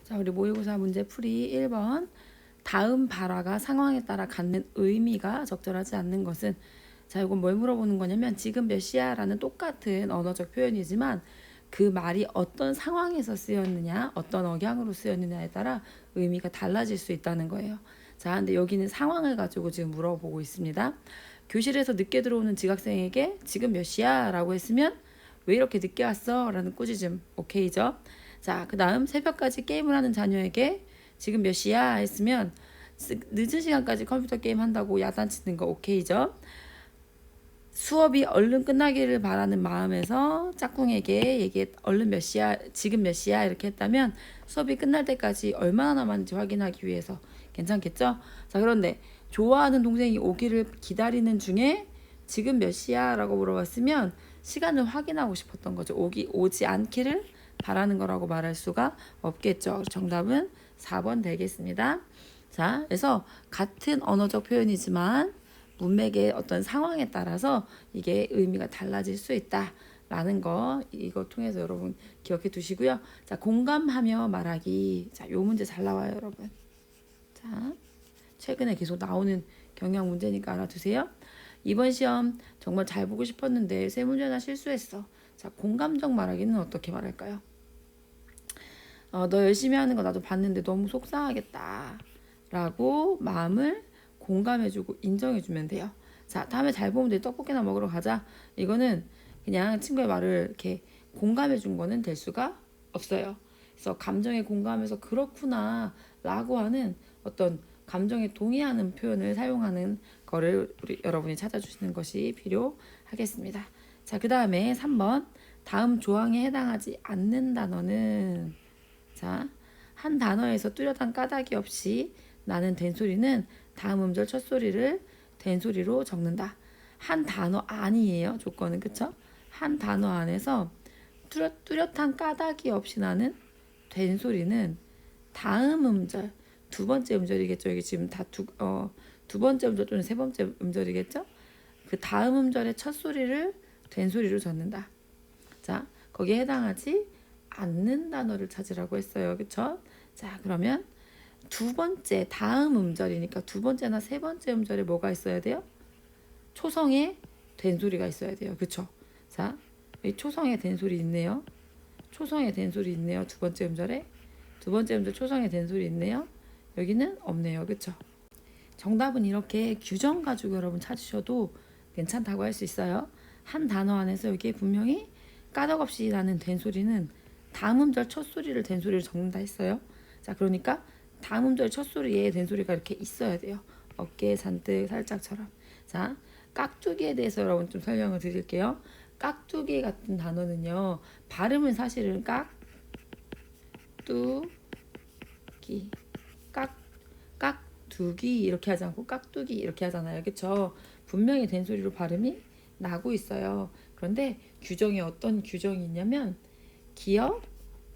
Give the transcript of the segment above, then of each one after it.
자, 우리 모의고사 문제풀이 1번. 다음 발화가 상황에 따라 갖는 의미가 적절하지 않는 것은. 자, 이건 뭘 물어보는 거냐면 지금 몇 시야 라는 똑같은 언어적 표현이지만 그 말이 어떤 상황에서 쓰였느냐, 어떤 억양으로 쓰였느냐에 따라 의미가 달라질 수 있다는 거예요. 자, 근데 여기는 상황을 가지고 지금 물어보고 있습니다. 교실에서 늦게 들어오는 지각생에게 지금 몇 시야 라고 했으면 왜 이렇게 늦게 왔어? 라는 꾸짖음. 오케이죠? 자, 그 다음 새벽까지 게임을 하는 자녀에게 지금 몇 시야? 했으면 늦은 시간까지 컴퓨터 게임 한다고 야단치는 거 오케이죠? 수업이 얼른 끝나기를 바라는 마음에서 짝꿍에게 얼른 몇 시야, 지금 몇 시야 이렇게 했다면 수업이 끝날 때까지 얼마나 남았는지 확인하기 위해서 괜찮겠죠? 자, 그런데 좋아하는 동생이 오기를 기다리는 중에 지금 몇 시야? 라고 물어봤으면 시간을 확인하고 싶었던 거죠. 오지 않기를 바라는 거라고 말할 수가 없겠죠. 정답은 4번 되겠습니다. 자, 그래서 같은 언어적 표현이지만 문맥의 어떤 상황에 따라서 이게 의미가 달라질 수 있다라는 거, 이거 통해서 여러분 기억해 두시고요. 자, 공감하며 말하기. 자, 요 문제 잘 나와요, 여러분. 자, 최근에 계속 나오는 경향 문제니까 알아두세요. 이번 시험 정말 잘 보고 싶었는데 세 문제나 실수했어. 자, 공감적 말하기는 어떻게 말할까요? 너 열심히 하는 거 나도 봤는데 너무 속상하겠다 라고 마음을 공감해주고 인정해주면 돼요. 자, 다음에 잘 보면 돼. 떡볶이나 먹으러 가자. 이거는 그냥 친구의 말을 이렇게 공감해준 거는 될 수가 없어요. 그래서 감정에 공감해서 그렇구나 라고 하는 어떤 감정에 동의하는 표현을 사용하는 거를 여러분이 찾아주시는 것이 필요하겠습니다. 자, 그 다음에 3번. 다음 조항에 해당하지 않는 단어는, 자, 한 단어에서 뚜렷한 까닭이 없이 나는 된소리는 다음 음절 첫 소리를 된소리로 적는다. 한 단어 아니에요. 조건은. 그쵸? 한 단어 안에서 뚜렷한 까닭이 없이 나는 된소리는 다음 음절, 두 번째 음절이겠죠. 이게 지금 다 두 번째 음절 또는 세 번째 음절이겠죠. 그 다음 음절의 첫 소리를 된소리로 적는다. 자, 거기에 해당하지 않는 단어를 찾으라고 했어요. 그쵸? 자, 그러면 두 번째 다음 음절이니까 두 번째나 세 번째 음절에 뭐가 있어야 돼요? 초성에 된소리가 있어야 돼요. 그쵸? 자, 이 초성에 된소리 있네요. 초성에 된소리 있네요. 두 번째 음절에. 두 번째 음절 초성에 된소리 있네요. 여기는 없네요. 그쵸? 정답은 이렇게 규정 가지고 여러분 찾으셔도 괜찮다고 할 수 있어요. 한 단어 안에서 여기에 분명히 까닭없이 나는 된소리는 다음 음절 첫 소리를 된소리를 적는다 했어요. 자, 그러니까 다음 음절 첫 소리에 된소리가 이렇게 있어야 돼요. 어깨 잔뜩 살짝처럼. 자, 깍두기에 대해서 여러분 좀 설명을 드릴게요. 깍두기 같은 단어는요, 발음은 사실은 깍두기, 깍두기 이렇게 하지 않고 깍두기 이렇게 하잖아요. 그쵸? 분명히 된소리로 발음이 나고 있어요. 그런데 규정에 어떤 규정이 있냐면 기역,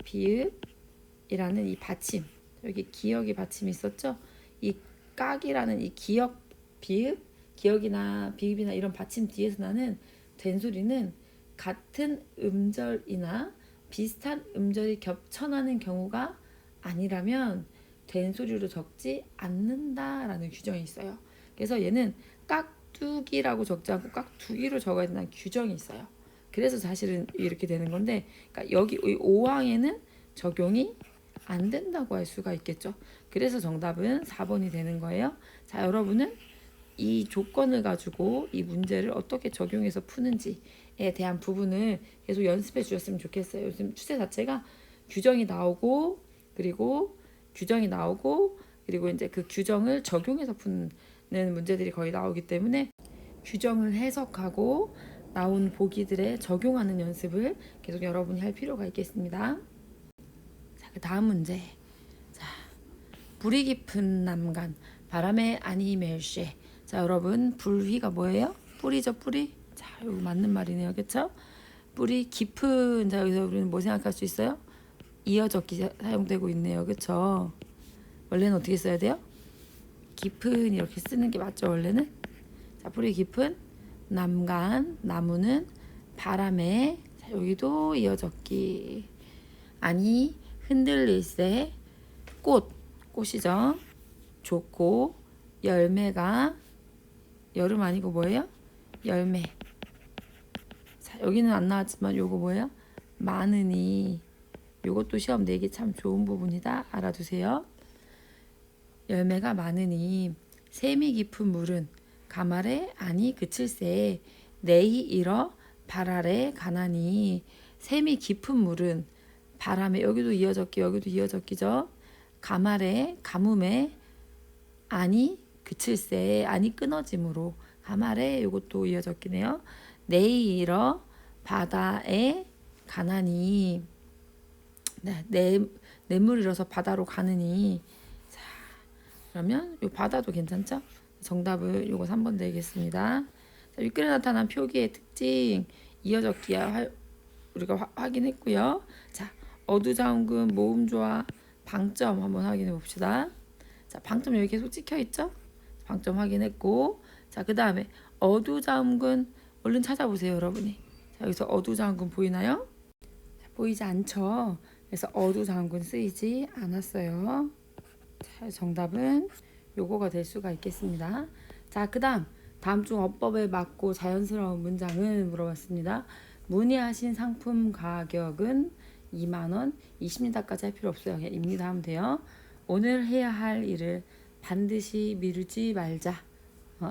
비읍이라는 이 받침, 여기 기역이 받침이 있었죠? 이 깍이라는 이 기역, 비읍, 기역이나 비읍이나 이런 받침 뒤에서 나는 된소리는 같은 음절이나 비슷한 음절이 겹쳐나는 경우가 아니라면 된소리로 적지 않는다라는 규정이 있어요. 그래서 얘는 깍두기라고 적지 않고 깍두기로 적어야 된다는 규정이 있어요. 그래서 사실은 이렇게 되는 건데, 그러니까 여기 5항에는 적용이 안 된다고 할 수가 있겠죠. 그래서 정답은 4번이 되는 거예요. 자, 여러분은 이 조건을 가지고 이 문제를 어떻게 적용해서 푸는지에 대한 부분을 계속 연습해 주셨으면 좋겠어요. 요즘 추세 자체가 규정이 나오고 그리고 이제 그 규정을 적용해서 푸는 문제들이 거의 나오기 때문에 규정을 해석하고 나온 보기들에 적용하는 연습을 계속 여러분이 할 필요가 있겠습니다. 자, 그 다음 문제. 자, 불이 깊은 남간 바람에 아니 멜쉐. 자, 여러분 불휘가 뭐예요? 뿌리죠, 뿌리. 자, 이거 맞는 말이네요. 그쵸? 뿌리 깊은. 자, 여기서 우리는 뭐 생각할 수 있어요? 이어적기 사용되고 있네요. 그쵸? 원래는 어떻게 써야 돼요? 깊은 이렇게 쓰는 게 맞죠, 원래는? 자, 뿌리 깊은 남간, 나무는 바람에. 자, 여기도 이어적기. 아니 흔들릴세. 꽃이죠. 좋고 열매가 여름 아니고 뭐예요? 열매. 자, 여기는 안 나왔지만 요거 뭐예요? 많으니. 요것도 시험 내기 참 좋은 부분이다. 알아두세요. 열매가 많으니 샘이 깊은 물은 가말에 아니 그칠세 내히 일어 발 아래 가나니. 샘이 깊은 물은 바람에 여기도 이어졌기 여기도 이어졌기죠. 가말에 가뭄에 아니 그칠세 아니 끊어짐으로 가말에 요것도 이어졌기네요. 내히 일어 바다에 가나니. 네, 냇물 일어서 바다로 가느니. 자, 그러면 요 바다도 괜찮죠? 정답은 요거 3번 되겠습니다. 자, 윗글에 나타난 표기의 특징 이어적기야 우리가 확인했고요. 자, 어두자운근 모음조화 방점 한번 확인해 봅시다. 자, 방점 여기 계속 찍혀 있죠? 방점 확인했고, 자, 그 다음에 어두자운근 얼른 찾아보세요, 여러분이. 자, 여기서 어두자운근 보이나요? 자, 보이지 않죠? 그래서 어두자운근 쓰이지 않았어요. 자, 정답은 요거가 될 수가 있겠습니다. 자, 그 다음 중 어법에 맞고 자연스러운 문장을 물어봤습니다. 문의하신 상품 가격은 2만원, 20리터까지 할 필요 없어요. 그냥 입니다 하면 돼요. 오늘 해야 할 일을 반드시 미루지 말자.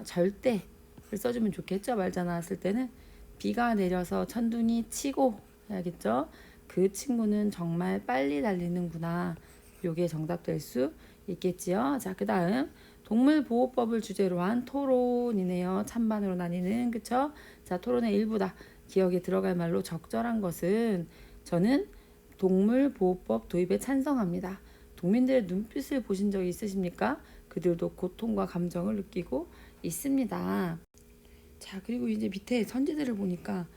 절대를 써주면 좋겠죠. 말자 나왔을 때는 비가 내려서 천둥이 치고 해야겠죠. 그 친구는 정말 빨리 달리는구나. 요게 정답 될 수 있겠지요. 자, 그 다음 동물보호법을 주제로 한 토론이네요. 찬반으로 나뉘는, 그쵸? 자, 토론의 일부다. 기억에 들어갈 말로 적절한 것은 저는 동물보호법 도입에 찬성합니다. 동민들의 눈빛을 보신 적이 있으십니까? 그들도 고통과 감정을 느끼고 있습니다. 자, 그리고 이제 밑에 선지들을 보니까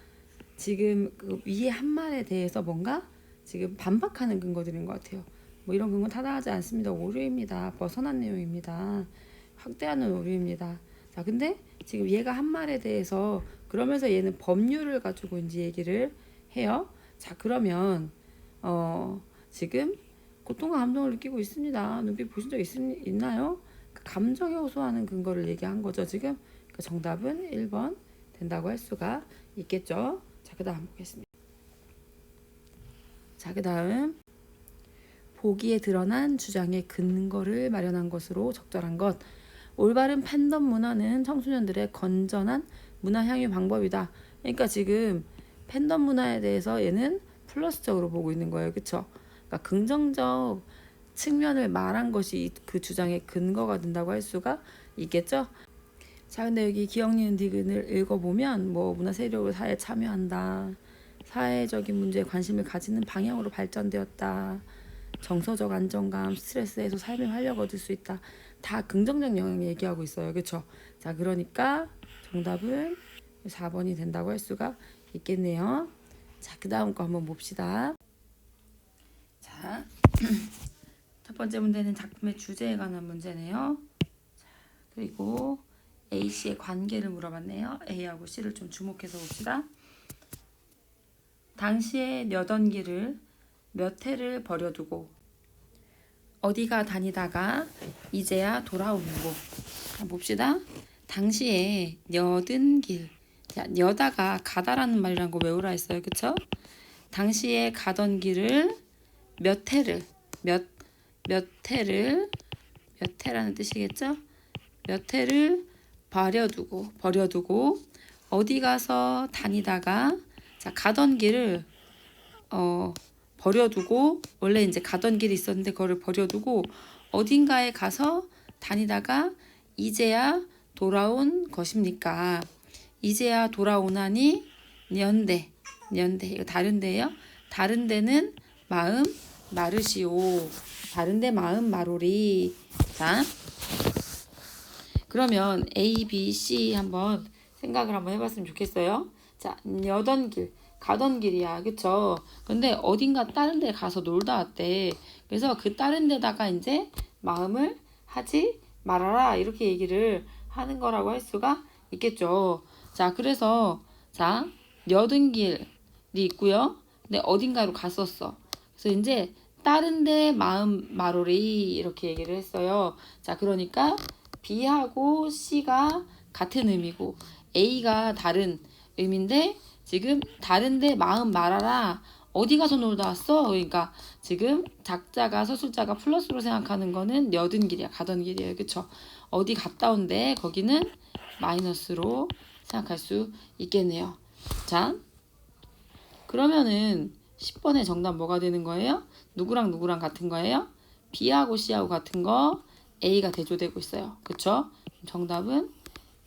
지금 그 위에 한 말에 대해서 뭔가 지금 반박하는 근거들인 것 같아요. 뭐 이런 근거 타당하지 않습니다. 오류입니다. 벗어난 내용입니다. 확대하는 오류입니다. 자, 근데 지금 얘가 한 말에 대해서 그러면서 얘는 법률을 가지고 이제 얘기를 해요. 자, 그러면 지금 고통과 감정을 느끼고 있습니다. 눈빛 보신 적 있나요? 그 감정에 호소하는 근거를 얘기한 거죠. 지금 그 정답은 1번 된다고 할 수가 있겠죠. 자, 그 다음 보겠습니다. 자, 그 다음 보기에 드러난 주장의 근거를 마련한 것으로 적절한 것. 올바른 팬덤 문화는 청소년들의 건전한 문화 향유 방법이다. 그러니까 지금 팬덤 문화에 대해서 얘는 플러스적으로 보고 있는 거예요. 그쵸? 그러니까 긍정적 측면을 말한 것이 그 주장의 근거가 된다고 할 수가 있겠죠? 자, 근데 여기 기억, 니은, 디귿을 읽어보면 뭐 문화 세력으로 사회에 참여한다. 사회적인 문제에 관심을 가지는 방향으로 발전되었다. 정서적 안정감, 스트레스 해소, 삶의 활력을 얻을 수 있다. 다 긍정적 영향을 얘기하고 있어요. 그쵸? 자, 그러니까 정답은 4번이 된다고 할 수가 있겠네요. 자, 그 다음 거 한번 봅시다. 자, 첫 번째 문제는 작품의 주제에 관한 문제네요. 자, 그리고 A씨의 관계를 물어봤네요. A하고 C를 좀 주목해서 봅시다. 당시에 여던기를 몇 해를 버려두고 어디가 다니다가 이제야 돌아오는 곳. 자, 봅시다. 당시에 여든 길. 자, 여다가 가다라는 말이란 거 외우라 했어요. 그쵸? 당시에 가던 길을 몇 해를 몇 해라는 뜻이겠죠? 몇 해를 버려두고 어디 가서 다니다가 자, 가던 길을 버려두고 원래 이제 가던 길이 있었는데 그거를 버려두고 어딘가에 가서 다니다가 이제야 돌아온 것입니까? 이제야 돌아오나니 년대 이거 다른 데예요. 다른 데는 마음 마르시오. 다른 데 마음 마로리. 자, 그러면 A, B, C 한번 생각을 한번 해봤으면 좋겠어요. 자, 여던 길 가던 길이야. 그쵸? 근데 어딘가 다른 데 가서 놀다 왔대. 그래서 그 다른 데다가 이제 마음을 하지 말아라. 이렇게 얘기를 하는 거라고 할 수가 있겠죠. 자, 그래서 여든 길이 있고요. 근데 어딘가로 갔었어. 그래서 이제 다른데 마음 마로리 이렇게 얘기를 했어요. 자, 그러니까 B하고 C가 같은 의미고 A가 다른 의미인데 지금 다른데 마음 말아라. 어디 가서 놀다 왔어? 그러니까 지금 작자가 서술자가 플러스로 생각하는 거는 여든 길이야. 가던 길이에요. 그쵸? 어디 갔다 온데 거기는 마이너스로 생각할 수 있겠네요. 자, 그러면은 10번의 정답 뭐가 되는 거예요? 누구랑 누구랑 같은 거예요? B하고 C하고 같은 거 A가 대조되고 있어요. 그쵸? 정답은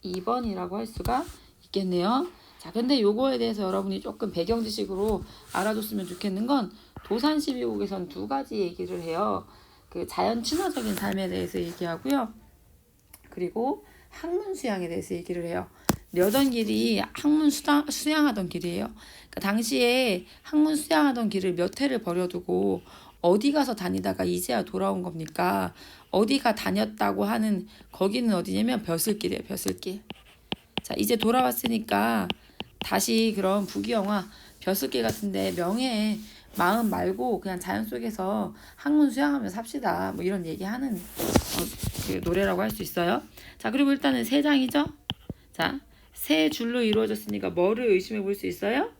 2번이라고 할 수가 있겠네요. 자, 근데 요거에 대해서 여러분이 조금 배경 지식으로 알아줬으면 좋겠는 건 도산 12곡에선 두 가지 얘기를 해요. 그 자연 친화적인 삶에 대해서 얘기하고요. 그리고 학문 수양에 대해서 얘기를 해요. 려던 길이 학문 수양하던 길이에요. 그러니까 당시에 학문 수양하던 길을 몇 해를 버려두고 어디 가서 다니다가 이제야 돌아온 겁니까? 어디가 다녔다고 하는 거기는 어디냐면 벼슬길이에요. 벼슬길. 자, 이제 돌아왔으니까 다시 그런 부귀영화 벼슬길 같은데 명예에 마음 말고 그냥 자연 속에서 학문 수양하면서 삽시다. 뭐 이런 얘기하는 그 노래라고 할 수 있어요. 자, 그리고 일단은 세 장이죠. 자, 세 줄로 이루어졌으니까 뭐를 의심해 볼 수 있어요?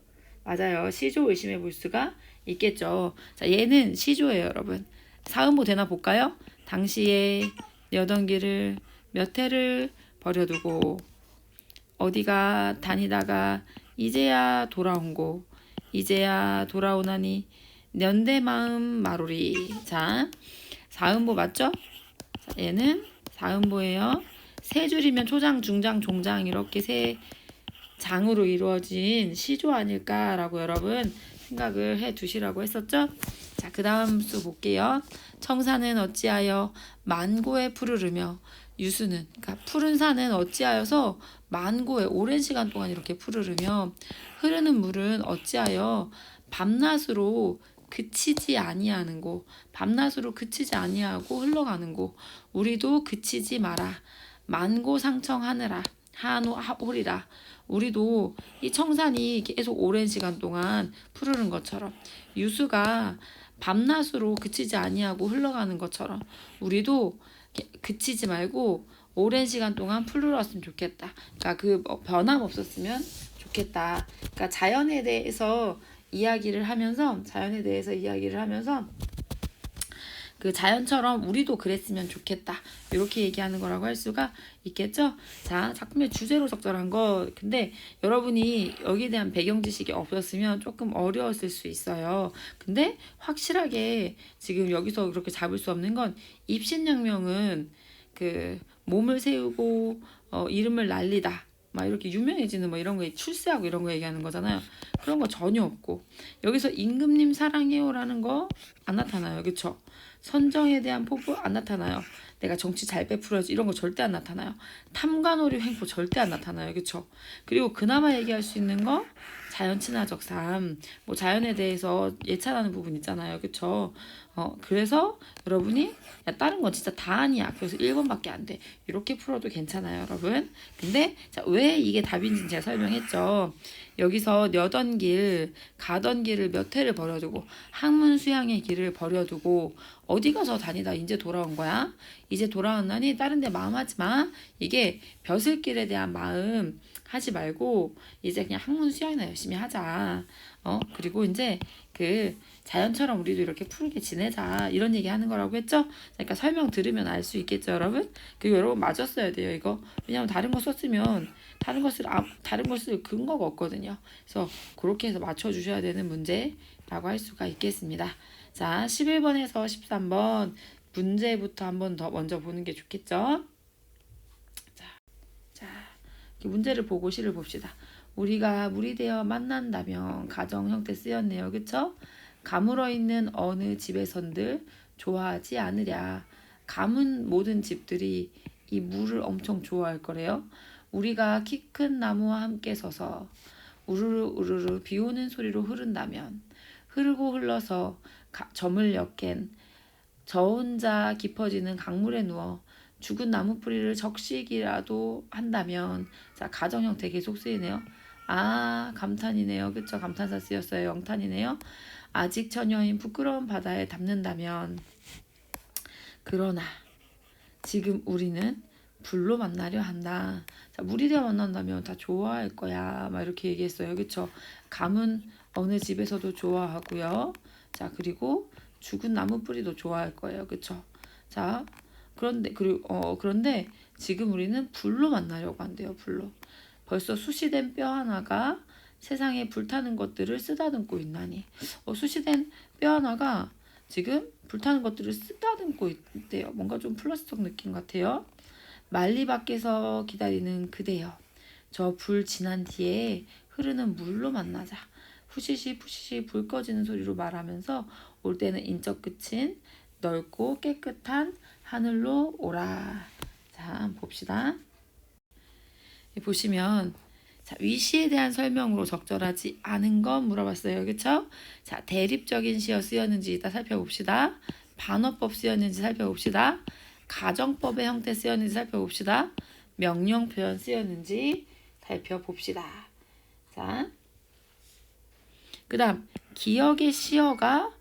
맞아요. 시조 의심해 볼 수가 있겠죠. 자, 얘는 시조예요, 여러분. 사음보 되나 볼까요? 당시에 여던 길을 몇 해를 버려두고 어디가 다니다가 이제야 돌아온 곳 이제야 돌아오나니 년대 마음 마루리. 자, 사음보 맞죠? 자, 얘는 사음보예요. 세 줄이면 초장, 중장, 종장 이렇게 세 장으로 이루어진 시조 아닐까라고 여러분 생각을 해 두시라고 했었죠? 자, 그 다음 수 볼게요. 청사는 어찌하여 만고에 푸르르며 유수는 그러니까 푸른 산은 어찌하여서 만고에 오랜 시간 동안 이렇게 푸르르며 흐르는 물은 어찌하여 밤낮으로 그치지 아니하는 곳 밤낮으로 그치지 아니하고 흘러가는 곳 우리도 그치지 마라 만고 상청하느라 하노하오리라 우리도 이 청산이 계속 오랜 시간 동안 푸르른 것처럼 유수가 밤낮으로 그치지 아니하고 흘러가는 것처럼 우리도 그치지 말고 오랜 시간 동안 푸르렀으면 좋겠다. 그러니까 그 변함 없었으면 좋겠다. 그러니까 자연에 대해서 이야기를 하면서 그 자연처럼 우리도 그랬으면 좋겠다. 이렇게 얘기하는 거라고 할 수가 있겠죠? 자, 작품의 주제로 적절한 거. 근데 여러분이 여기에 대한 배경 지식이 없었으면 조금 어려웠을 수 있어요. 근데 확실하게 지금 여기서 그렇게 잡을 수 없는 건 입신양명은 그 몸을 세우고 이름을 날리다. 막 이렇게 유명해지는 뭐 이런 거 출세하고 이런 거 얘기하는 거잖아요. 그런 거 전혀 없고 여기서 임금님 사랑해요라는 거 안 나타나요. 그쵸? 선정에 대한 포부 안 나타나요. 내가 정치 잘 베풀어야지 이런 거 절대 안 나타나요. 탐관오류 횡포 절대 안 나타나요. 그쵸? 그리고 그나마 얘기할 수 있는 거 자연 친화적 삶, 뭐 자연에 대해서 예찬하는 부분 있잖아요. 그쵸? 그래서 여러분이 야, 다른 건 진짜 다 아니야. 그래서 1번밖에 안 돼. 이렇게 풀어도 괜찮아요, 여러분. 근데 자, 왜 이게 답인지 제가 설명했죠. 여기서 여던 길, 가던 길을 몇 해를 버려두고 학문 수양의 길을 버려두고 어디 가서 다니다 이제 돌아온 거야. 이제 돌아왔나니 다른 데 마음하지 마. 이게 벼슬길에 대한 마음 하지 말고 이제 그냥 학문 수양이나 열심히 하자. 그리고 이제 그 자연처럼 우리도 이렇게 푸르게 지내자 이런 얘기 하는 거라고 했죠. 그러니까 설명 들으면 알 수 있겠죠, 여러분. 그리고 여러분 맞았어야 돼요, 이거. 왜냐면 다른 거 썼으면 다른 걸 쓸 근거가 없거든요. 그래서 그렇게 해서 맞춰주셔야 되는 문제라고 할 수가 있겠습니다. 자, 11번에서 13번 문제부터 한번 더 먼저 보는 게 좋겠죠. 자, 문제를 보고 시를 봅시다. 우리가 물이 되어 만난다면 가정 형태 쓰였네요. 그쵸? 가물어 있는 어느 집에선들 좋아하지 않으랴. 가문 모든 집들이 이 물을 엄청 좋아할 거래요. 우리가 키 큰 나무와 함께 서서 우르르 우르르 비 오는 소리로 흐른다면 흐르고 흘러서 점을 엮엔 저 혼자 깊어지는 강물에 누워 죽은 나무 뿌리를 적시기라도 한다면 자 가정 형태 계속 쓰이네요. 아, 감탄이네요. 그쵸? 감탄사 쓰였어요. 영탄이네요. 아직 처녀인 부끄러운 바다에 닿는다면 그러나 지금 우리는 불로 만나려 한다. 자, 물이려 만난다면 다 좋아할 거야. 막 이렇게 얘기했어요. 그쵸? 감은 어느 집에서도 좋아하고요. 자, 그리고 죽은 나무 뿌리도 좋아할 거예요. 그쵸? 자, 그런데 지금 우리는 불로 만나려고 한대요. 불로. 벌써 수시된 뼈 하나가 세상에 불타는 것들을 쓰다듬고 있나니. 수시된 뼈 하나가 지금 불타는 것들을 쓰다듬고 있대요. 뭔가 좀 플라스틱 느낌 같아요. 만리 밖에서 기다리는 그대여. 저 불 지난 뒤에 흐르는 물로 만나자. 푸시시 푸시시 불 꺼지는 소리로 말하면서 올 때는 인적 끝인 넓고 깨끗한 하늘로 오라. 자, 한번 봅시다. 보시면 자, 위시에 대한 설명으로 적절하지 않은 건 물어봤어요. 그쵸? 자, 대립적인 시어 쓰였는지 이따 살펴봅시다. 반어법 쓰였는지 살펴봅시다. 가정법의 형태 쓰였는지 살펴봅시다. 명령 표현 쓰였는지 살펴봅시다. 자, 그 다음 기억의 시어가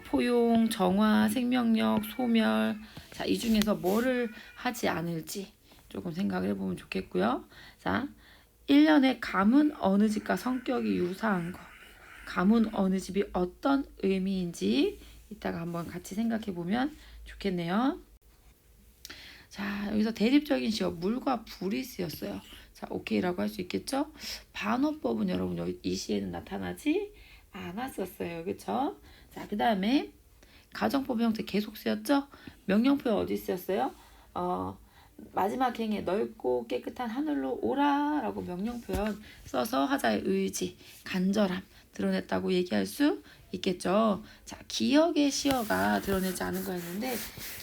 포용, 정화, 생명력, 소멸. 자, 이 중에서 뭐를 하지 않을지 조금 생각을 해보면 좋겠고요. 자, 1년의 감은 어느 집과 성격이 유사한 거. 감은 어느 집이 어떤 의미인지 이따가 한번 같이 생각해 보면 좋겠네요. 자, 여기서 대립적인 시어 물과 불이 쓰였어요. 자, 오케이라고 할 수 있겠죠? 반어법은 여러분 여기 이 시에는 나타나지 않았었어요. 그쵸? 자, 그 다음에 가정법 형태 계속 쓰였죠? 명령표현 어디 쓰였어요? 마지막 행에 넓고 깨끗한 하늘로 오라 라고 명령표현 써서 하자의 의지, 간절함 드러냈다고 얘기할 수 있겠죠. 자, 기억의 시어가 드러내지 않은 거였는데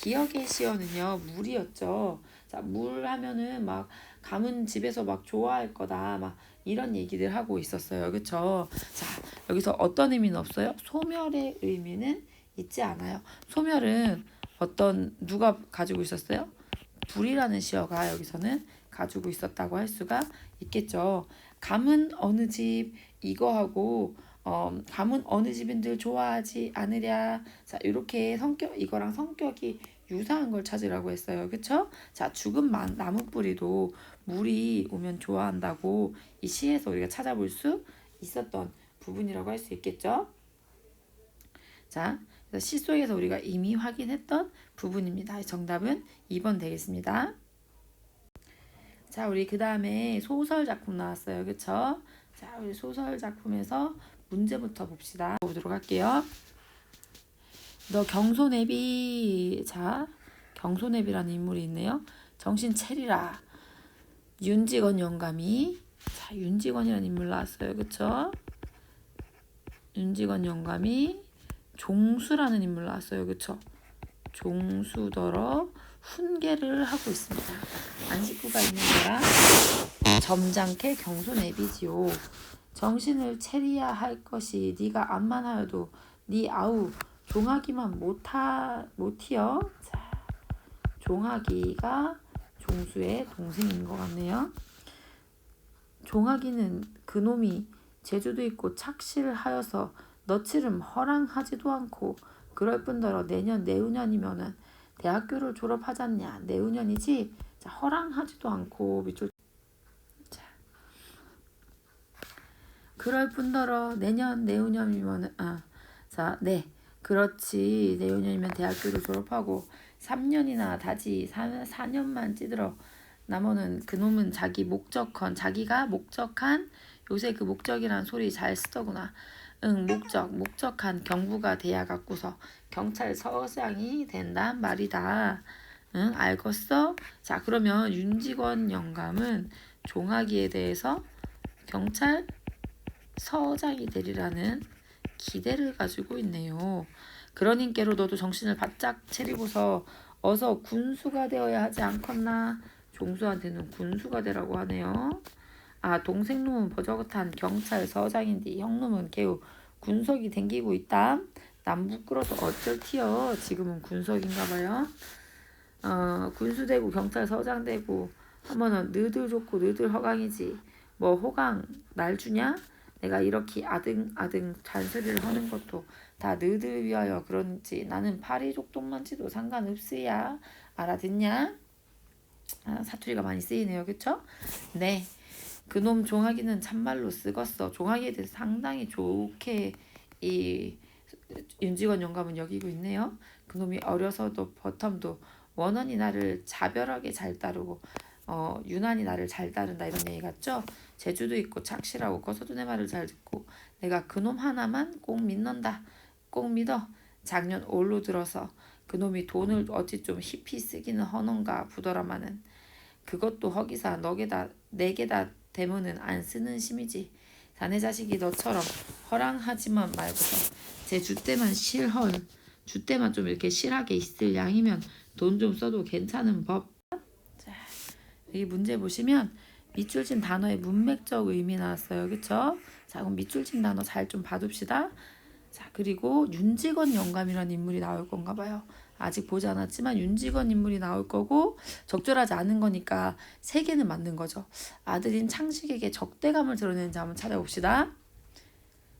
기억의 시어는요 물이었죠. 자, 물 하면은 막 감은 집에서 막 좋아할 거다 막 이런 얘기들 하고 있었어요. 그쵸? 자, 여기서 어떤 의미는 없어요? 소멸의 의미는 있지 않아요. 소멸은 누가 가지고 있었어요? 불이라는 시어가 여기서는 가지고 있었다고 할 수가 있겠죠. 감은 어느 집 이거하고 감은 어느 집인들 좋아하지 않으랴. 자, 이렇게 이거랑 성격이 유사한 걸 찾으라고 했어요. 그쵸? 자, 죽은 나무 뿌리도 물이 오면 좋아한다고 이 시에서 우리가 찾아볼 수 있었던 부분이라고 할 수 있겠죠. 자, 시 속에서 우리가 이미 확인했던 부분입니다. 정답은 2번 되겠습니다. 자, 우리 그 다음에 소설 작품 나왔어요. 그쵸? 자, 우리 소설 작품에서 문제부터 봅시다. 보도록 할게요. 너 경소내비. 자, 경소내비라는 인물이 있네요. 정신 차리라. 윤직원 영감이. 자, 윤직원이라는 인물 나왔어요. 그쵸? 윤직원 영감이 종수라는 인물 나왔어요. 그쵸? 종수더러 훈계를 하고 있습니다. 안식구가 있는 거라 점잖게 경소내비지요. 정신을 차려야 할 것이 네가 암만 하여도 네 아우 종하기만 못이여. 자, 종하기가 종수의 동생인 것 같네요. 종하기는 그놈이 재주도 있고 착실하여서 너치름 허랑하지도 않고 그럴 뿐더러 내후년이면은 대학교를 졸업하잖냐. 내후년이지. 자, 허랑하지도 않고 밑줄. 자, 그럴 뿐더러 내후년이면은 자, 네. 그렇지. 내후년이면 대학교를 졸업하고 3년이나 다지 4년만 찌들어 나머는 그놈은 자기가 목적한 요새 그 목적이란 소리 잘 쓰더구나. 응, 목적한 경부가 돼야 갖고서 경찰서장이 된단 말이다. 응, 알겠어? 자, 그러면 윤직원 영감은 종하기에 대해서 경찰서장이 되리라는 기대를 가지고 있네요. 그러님께로 너도 정신을 바짝 차리고서 어서 군수가 되어야 하지 않겠나? 종수한테는 군수가 되라고 하네요. 동생놈은 버저긋한 경찰서장인데 형놈은 개우 군석이 댕기고 있다. 남 부끄러서 어쩔 티여. 지금은 군석인가봐요. 군수 되고 경찰서장 되고 하면은 너들 좋고 너들 허강이지. 뭐 호강 날 주냐? 내가 이렇게 아등아등 잔소리를 하는 것도 다 너희들 위하여 그런지 나는 파리족동만지도 상관없으야. 알아듣냐? 사투리가 많이 쓰이네요. 그쵸? 네. 그놈 종아기는 참말로 쓰겄어. 종아기에 대해서 상당히 좋게 이 윤직원 영감은 여기고 있네요. 그놈이 어려서도 버텀도 원원이 나를 자별하게 잘 따르고 유난히 나를 잘 따른다 이런 얘기 같죠? 재주도 있고 착실하고 거서도 내 말을 잘 듣고 내가 그놈 하나만 꼭 믿는다. 꼭 믿어. 작년 올로 들어서 그놈이 돈을 어찌 좀 힙히 쓰기는 허는가 부더라마는 그것도 허기사 너게다 내게다 대면은 안 쓰는 심이지. 자네 자식이 너처럼 허랑하지만 말고서 제 주때만 실헐 주때만 좀 이렇게 실하게 있을 양이면 돈 좀 써도 괜찮은 법. 자, 여기 문제 보시면 밑줄 친 단어의 문맥적 의미 나왔어요. 그쵸? 자, 그럼 밑줄 친 단어 잘 좀 봐둡시다. 자, 그리고 윤직원 영감이라는 인물이 나올 건가 봐요. 아직 보지 않았지만 윤직원 인물이 나올 거고 적절하지 않은 거니까 세 개는 맞는 거죠. 아들인 창식에게 적대감을 드러내는지 한번 찾아봅시다.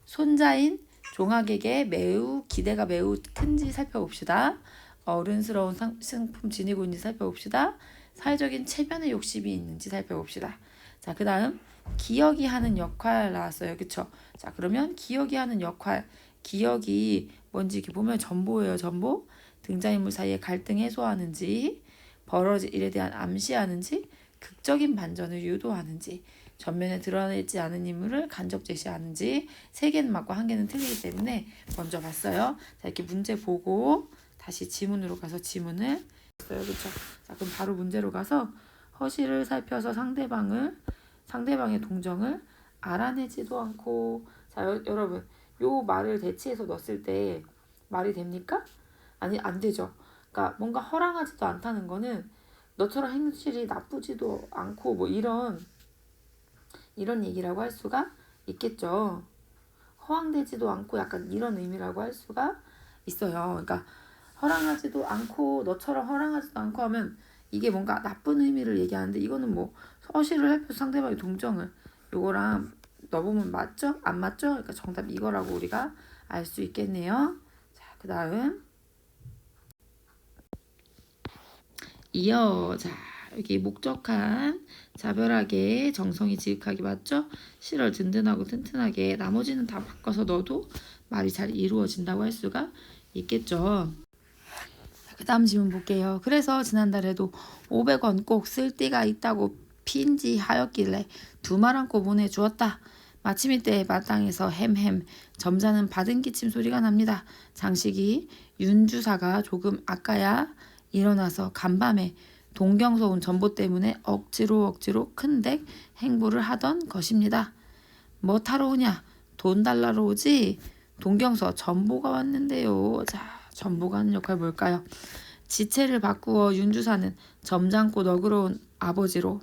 손자인 종학에게 매우 기대가 매우 큰지 살펴봅시다. 어른스러운 상품 지니고 있는지 살펴봅시다. 사회적인 체면의 욕심이 있는지 살펴봅시다. 자, 그 다음 기억이 하는 역할 나왔어요. 그쵸? 자, 그러면 기억이 하는 역할 기억이 뭔지 이렇게 보면 전보예요. 전보. 등장인물 사이에 갈등 해소하는지 벌어질 일에 대한 암시하는지 극적인 반전을 유도하는지 전면에 드러내지 않은 인물을 간접 제시하는지 세 개는 맞고 한 개는 틀리기 때문에 먼저 봤어요. 자, 이렇게 문제 보고 다시 지문으로 가서 지문을 했어요. 그렇죠? 자, 그럼 바로 문제로 가서 허실을 살펴서 상대방의 동정을 알아내지도 않고 자, 여러분 요 말을 대치해서 넣었을 때 말이 됩니까? 아니 안 되죠. 그러니까 뭔가 허랑하지도 않다는 거는 너처럼 행실이 나쁘지도 않고 뭐 이런 얘기라고 할 수가 있겠죠. 허황되지도 않고 약간 이런 의미라고 할 수가 있어요. 그러니까 허랑하지도 않고 너처럼 허랑하지도 않고 하면 이게 뭔가 나쁜 의미를 얘기하는데 이거는 뭐 허실을 살펴서 상대방의 동정을 요거랑 넣어보면 맞죠? 안 맞죠? 그러니까 정답 이거라고 우리가 알 수 있겠네요. 자, 그 다음 이어 자 여기 목적한 자별하게 정성이 지극하게 맞죠? 실을 든든하고 튼튼하게 나머지는 다 바꿔서 넣어도 말이 잘 이루어진다고 할 수가 있겠죠. 그 다음 질문 볼게요. 그래서 지난달에도 500원 꼭 쓸 데가 있다고 핀지하였길래 두 말 안고 보내주었다. 마침 이때 마땅해서 햄햄 점잖은 받은 기침 소리가 납니다. 장식이 윤주사가 조금 아까야 일어나서 간밤에 동경서 온 전보 때문에 억지로 큰 댁 행보를 하던 것입니다. 뭐 타러 오냐? 돈 달라러 오지? 동경서 전보가 왔는데요. 자, 전보가 하는 역할 뭘까요? 지체를 바꾸어 윤주사는 점잖고 너그러운 아버지로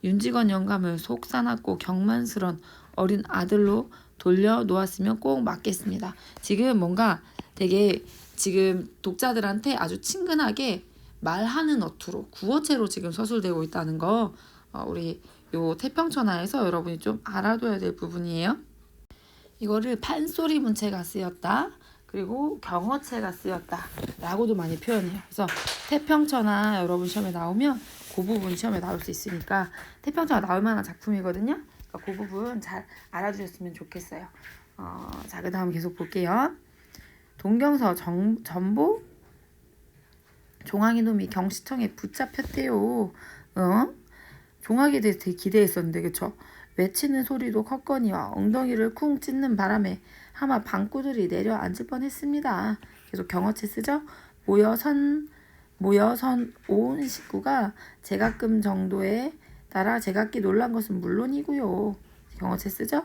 윤직원 영감을 속사납고 경만스런 어린 아들로 돌려놓았으면 꼭 맞겠습니다. 지금 뭔가 되게 지금 독자들한테 아주 친근하게 말하는 어투로 구어체로 지금 서술되고 있다는 거 우리 요 태평천하에서 여러분이 좀 알아둬야 될 부분이에요. 이거를 판소리 문체가 쓰였다. 그리고 경어체가 쓰였다 라고도 많이 표현해요. 그래서 태평천하 여러분 시험에 나오면 그 부분 시험에 나올 수 있으니까 태평천하 나올 만한 작품이거든요. 그러니까 그 부분 잘 알아주셨으면 좋겠어요. 자, 그 다음 계속 볼게요. 동경서 전보 종학이 놈이 경시청에 붙잡혔대요. 종학에 대해서 되게 기대했었는데 그쵸? 외치는 소리도 컸거니와 엉덩이를 쿵 찢는 바람에 하마 방구들이 내려앉을 뻔했습니다. 계속 경어체 쓰죠. 모여선 온 식구가 제각금 정도에 따라 제각기 놀란 것은 물론이고요. 경어체 쓰죠.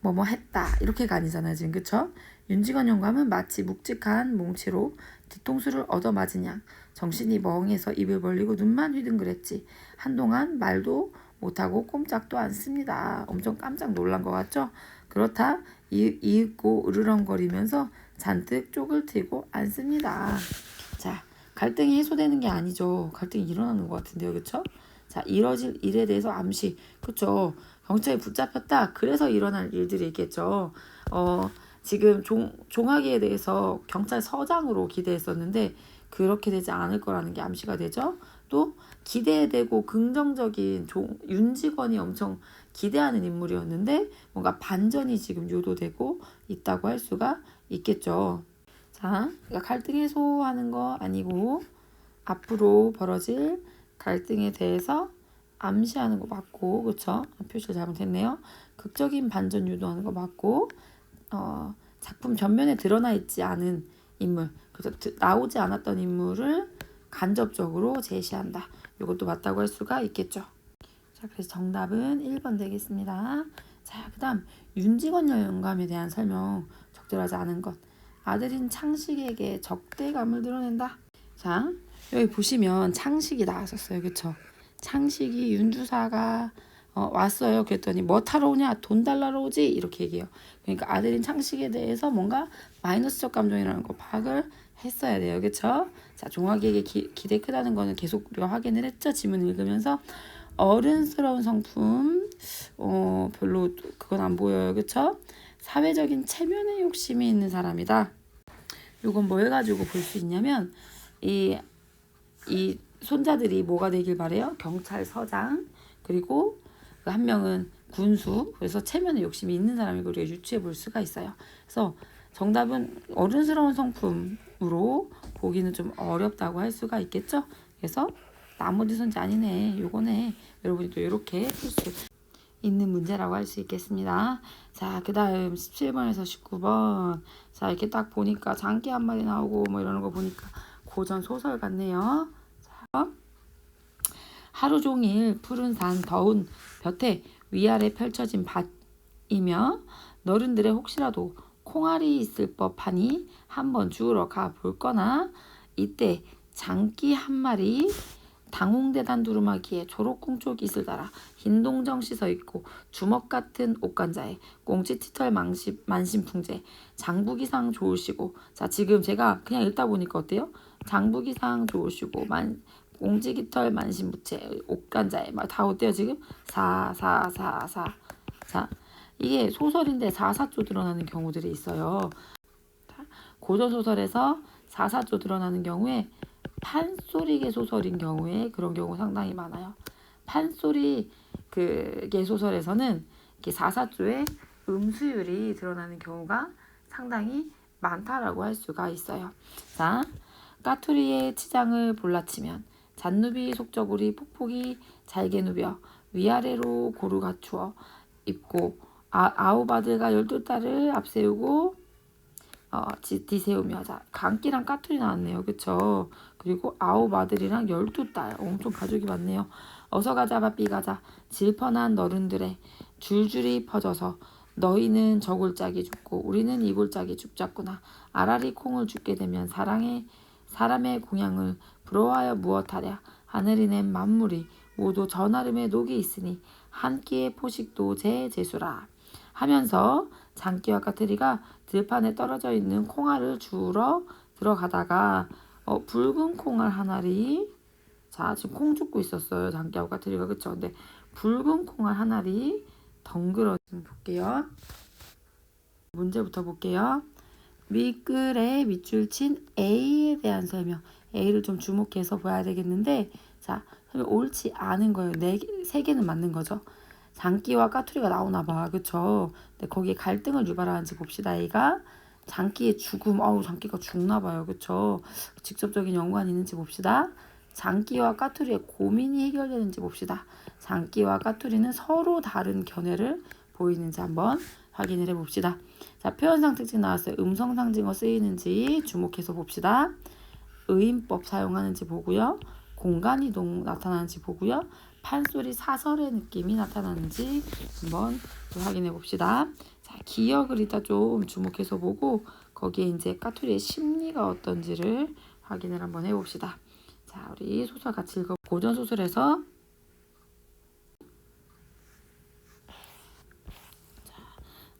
뭐뭐 했다 이렇게가 아니잖아요 지금. 그쵸? 윤직원 영감은 마치 묵직한 몽치로 뒤통수를 얻어맞으냐 정신이 멍해서 입을 벌리고 눈만 휘둥그랬지 한동안 말도 못하고 꼼짝도 않습니다. 엄청 깜짝 놀란 것 같죠? 그렇다 이윽고 으르렁거리면서 잔뜩 쪽을 트고 앉습니다. 자, 갈등이 해소되는 게 아니죠. 갈등이 일어나는 것 같은데요. 그쵸? 자, 이뤄질 일에 대해서 암시. 그쵸? 경찰에 붙잡혔다. 그래서 일어날 일들이 있겠죠. 지금 종학이에 대해서 경찰서장으로 기대했었는데 그렇게 되지 않을 거라는 게 암시가 되죠. 또 기대되고 긍정적인 윤직원이 엄청 기대하는 인물이었는데 뭔가 반전이 지금 유도되고 있다고 할 수가 있겠죠. 자, 그러니까 갈등 해소하는 거 아니고 앞으로 벌어질 갈등에 대해서 암시하는 거 맞고, 그쵸? 표시를 잘못했네요. 극적인 반전 유도하는 거 맞고, 작품 전면에 드러나 있지 않은 인물, 그래서 나오지 않았던 인물을 간접적으로 제시한다. 이것도 맞다고 할 수가 있겠죠. 자, 그래서 정답은 1번 되겠습니다. 자, 그 다음 윤직원 영감에 대한 설명. 적절하지 않은 것. 아들인 창식에게 적대감을 드러낸다. 자, 여기 보시면 창식이 나왔었어요. 그쵸? 창식이 윤주사가 왔어요. 그랬더니 뭐 타러 오냐? 돈 달라러 오지? 이렇게 얘기해요. 그러니까 아들인 창식에 대해서 뭔가 마이너스적 감정이라는 거 파악을 했어야 돼요. 그쵸? 자, 종학이에게 기대 크다는 거는 계속 우리가 확인을 했죠. 지문 읽으면서 어른스러운 성품 별로 그건 안 보여요. 그쵸? 사회적인 체면에 욕심이 있는 사람이다. 요건 뭐 해가지고 볼 수 있냐면 이 손자들이 뭐가 되길 바래요? 경찰서장, 그리고 한 명은 군수. 그래서 체면에 욕심이 있는 사람이고 우리가 유추해 볼 수가 있어요. 그래서 정답은 어른스러운 성품으로 보기는 좀 어렵다고 할 수가 있겠죠. 그래서 나머지 손자 아니네, 요거네. 여러분이 또 이렇게 풀 수 있는 문제라고 할 수 있겠습니다. 자, 그 다음 17번에서 19번. 자, 이렇게 딱 보니까 장기 한 마리 나오고 뭐 이러는 거 보니까 고전 소설 같네요. 자, 하루 종일 푸른 산 더운 볕에 위아래 펼쳐진 밭이며 너른들의 혹시라도 콩알이 있을 법하니 한번 주우러 가볼거나 이때 장기 한 마리 당홍대단 두루마기에 초록궁쪽 이슬 달아 흰 동정 씻어입고 주먹 같은 옷간자에 꽁치티털 만신풍제 장부기상 좋으시고. 자, 지금 제가 그냥 읽다 보니까 어때요? 장부기상 좋으시고 꽁치깃털 만신부채 옷간자에 막 다 어때요 지금? 사사사사. 자, 이게 소설인데 사사조 드러나는 경우들이 있어요. 고전소설에서 사사조 드러나는 경우에 판소리 개소설인 경우에 그런 경우 상당히 많아요. 판소리 개소설에서는 이렇게 사사조의 음수율이 드러나는 경우가 상당히 많다라고 할 수가 있어요. 자, 까투리의 치장을 볼라치면 잔누비 속저고리 폭폭이 잘게 누벼 위아래로 고루 갖추어 입고 아우바들과 12딸을 앞세우고 뒤세우며. 자, 강기랑 까투리 나왔네요. 그쵸? 그리고 아홉 아들이랑 12딸. 엄청 가족이 많네요. 어서 가자 바삐 가자. 질펀한 너른들의 줄줄이 퍼져서 너희는 저 골짜기 죽고 우리는 이 골짜기 죽자꾸나. 아라리 콩을 죽게 되면 사람의 공양을 부러워하여 무엇하랴. 하늘이 낸 만물이 모두 저 나름의 녹이 있으니 한 끼의 포식도 제 재수라. 하면서 장기와 까투리가 들판에 떨어져 있는 콩알을 주우러 들어가다가 붉은 콩알 한 알이. 자, 지금 콩 줍고 있었어요. 장기하고 까투리가. 그쵸? 근데 붉은 콩알 한 알이 덩그러져. 볼게요. 문제부터 볼게요. 밑글에 밑줄 친 A에 대한 설명. A를 좀 주목해서 봐야 되겠는데, 자, 옳지 않은 거예요. 3개는 맞는 거죠. 장기와 까투리가 나오나 봐. 그쵸? 근데 거기에 갈등을 유발하는지 봅시다. A가 장기의 죽음. 장기가 죽나 봐요. 그쵸? 직접적인 연관이 있는지 봅시다. 장기와 까투리의 고민이 해결되는지 봅시다. 장기와 까투리는 서로 다른 견해를 보이는지 한번 확인을 해봅시다. 자, 표현상 특징 나왔어요. 음성상징어 쓰이는지 주목해서 봅시다. 의인법 사용하는지 보고요. 공간이동 나타나는지 보고요. 판소리 사설의 느낌이 나타나는지 한번 확인해 봅시다. 자, 기억을 이따 좀 주목해서 보고 거기에 이제 까투리의 심리가 어떤지를 확인을 한번 해봅시다. 자, 우리 소설 같이 읽어. 고전 소설에서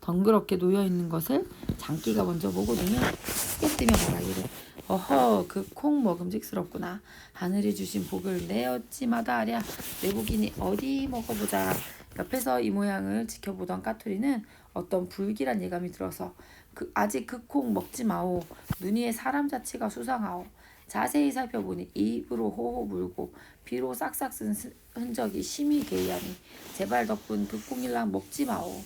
덩그럽게 놓여 있는 것을 장기가 먼저 보고 눈을 크게 뜨며 말하기를 어허, 그 콩 먹음직스럽구나. 하늘이 주신 복을 내 어찌 마다하랴. 내 복이니 어디 먹어보자. 옆에서 이 모양을 지켜보던 까투리는 어떤 불길한 예감이 들어서 아직 그 콩 먹지 마오. 눈 위에 사람 자체가 수상하오. 자세히 살펴보니 입으로 호호 물고 비로 싹싹 쓴 흔적이 심히 개의하니 제발 덕분 그 콩일랑 먹지 마오.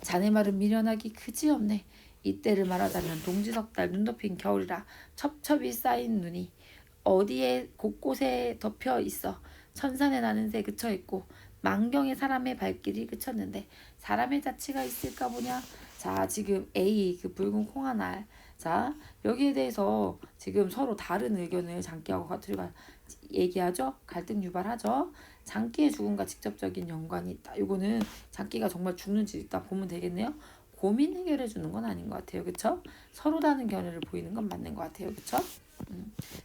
자네 말은 미련하기 그지없네. 이때를 말하자면 동지석달 눈 덮인 겨울이라 첩첩이 쌓인 눈이 어디에 곳곳에 덮여 있어 천산에 나는 새 그쳐 있고 만경에 사람의 발길이 그쳤는데 사람의 자취가 있을까 보냐. 자, 지금 A 그 붉은 콩 하나. 자, 여기에 대해서 지금 서로 다른 의견을 장기하고 까투리가 얘기하죠. 갈등 유발하죠. 장기의 죽음과 직접적인 연관이 있다. 요거는 장기가 정말 죽는지 있다 보면 되겠네요. 고민 해결해 주는 건 아닌 것 같아요. 그쵸? 서로 다른 견해를 보이는 건 맞는 것 같아요. 그쵸?